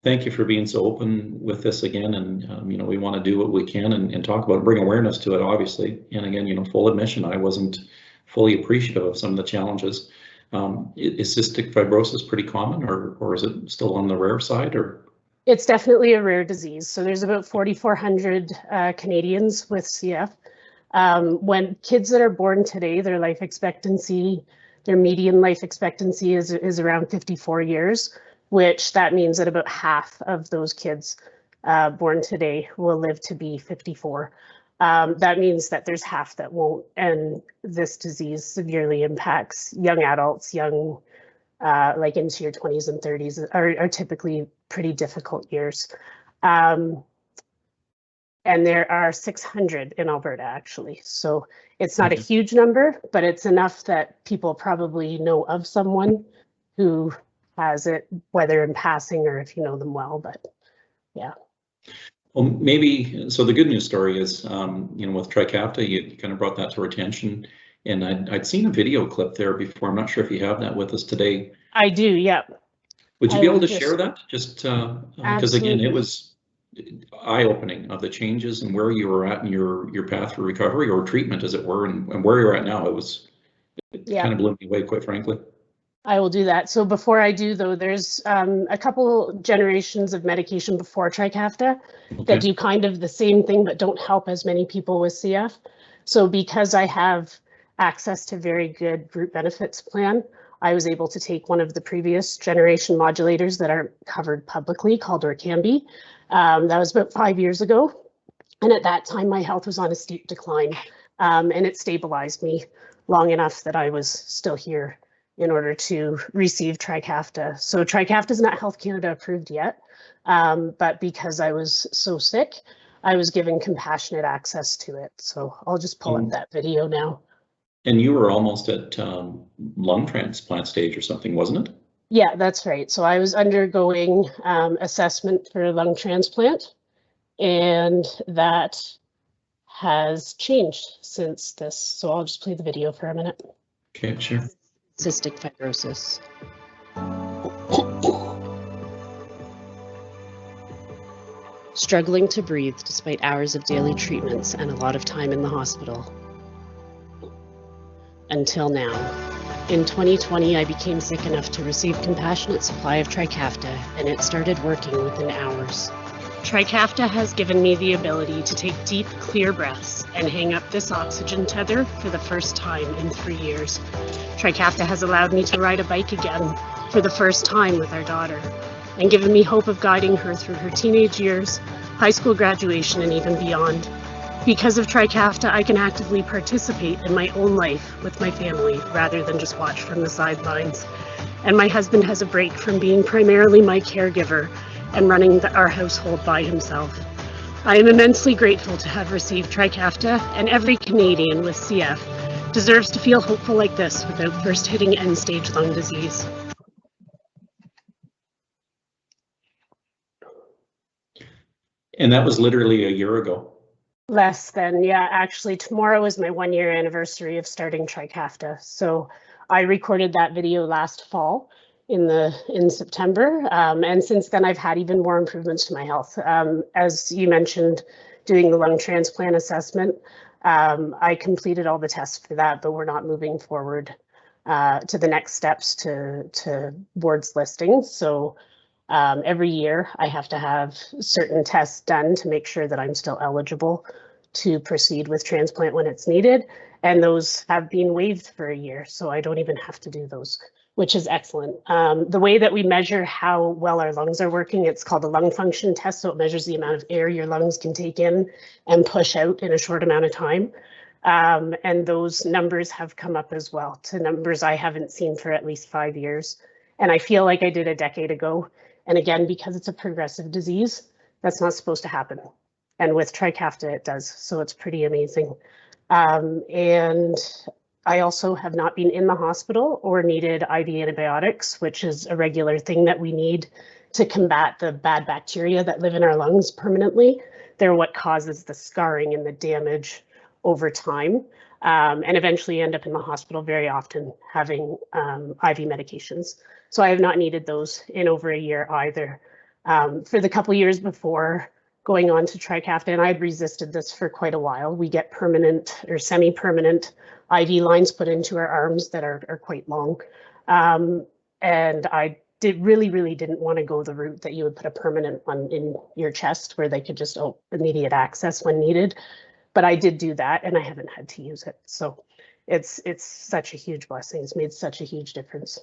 thank you for being so open with this again. And, we want to do what we can and talk about it, bring awareness to it, obviously. And again, full admission, I wasn't fully appreciative of some of the challenges. Is cystic fibrosis pretty common, or is it still on the rare side? Or it's definitely a rare disease. So there's about 4,400 Canadians with CF. When kids that are born today, their life expectancy, their median life expectancy is around 54 years, which that means that about half of those kids born today will live to be 54. That means that there's half that won't, and this disease severely impacts young adults, like into your 20s and 30s are typically pretty difficult years. And there are 600 in Alberta, actually. So it's not a huge number, but it's enough that people probably know of someone who has it, whether in passing or if you know them well, but yeah. Well, maybe, so the good news story is, with Trikafta, you kind of brought that to our attention, and I'd seen a video clip there before. I'm not sure if you have that with us today. I do, yeah. Would you be able to share that? Just because again, it was eye-opening of the changes and where you were at in your path for recovery or treatment, as it were, and where you're at now. It kind of blew me away, quite frankly. I will do that. So before I do, though, there's a couple generations of medication before Trikafta that do kind of the same thing, but don't help as many people with CF. So because I have access to very good group benefits plan, I was able to take one of the previous generation modulators that are covered publicly called Orkambi. That was about 5 years ago. And at that time, my health was on a steep decline, and it stabilized me long enough that I was still here in order to receive Trikafta. So Trikafta is not Health Canada approved yet, but because I was so sick, I was given compassionate access to it. So I'll just pull up that video now. And you were almost at lung transplant stage or something, wasn't it? Yeah, that's right. So I was undergoing assessment for lung transplant, and that has changed since this. So I'll just play the video for a minute. Okay, sure. Cystic fibrosis. Struggling to breathe despite hours of daily treatments and a lot of time in the hospital. Until now. In 2020, I became sick enough to receive compassionate supply of Trikafta, and it started working within hours. Trikafta has given me the ability to take deep, clear breaths and hang up this oxygen tether for the first time in 3 years. Trikafta has allowed me to ride a bike again for the first time with our daughter, and given me hope of guiding her through her teenage years, high school graduation, and even beyond. Because of Trikafta, I can actively participate in my own life with my family rather than just watch from the sidelines. And my husband has a break from being primarily my caregiver and running our household by himself. I am immensely grateful to have received Trikafta, and every Canadian with CF deserves to feel hopeful like this without first hitting end-stage lung disease. And that was literally a year ago. Less than, yeah. Actually, tomorrow is my 1-year anniversary of starting Trikafta. So I recorded that video last fall in September, and since then I've had even more improvements to my health. As you mentioned, doing the lung transplant assessment, I completed all the tests for that, but we're not moving forward to the next steps to board's listing. So every year I have to have certain tests done to make sure that I'm still eligible to proceed with transplant when it's needed. And those have been waived for a year, so I don't even have to do those, which is excellent. The way that we measure how well our lungs are working, it's called a lung function test. So it measures the amount of air your lungs can take in and push out in a short amount of time. And those numbers have come up as well to numbers I haven't seen for at least 5 years. And I feel like I did a decade ago. And again, because it's a progressive disease, that's not supposed to happen. And with Trikafta, it does. So it's pretty amazing. And I also have not been in the hospital or needed IV antibiotics, which is a regular thing that we need to combat the bad bacteria that live in our lungs permanently. They're what causes the scarring and the damage over time, and eventually end up in the hospital very often having IV medications. So I have not needed those in over a year either. For the couple years before going on to Trikafta, and I'd resisted this for quite a while, we get permanent or semi-permanent IV lines put into our arms that are quite long. And I really didn't want to go the route that you would put a permanent one in your chest where they could just immediate access when needed. But I did do that and I haven't had to use it. So it's such a huge blessing. It's made such a huge difference.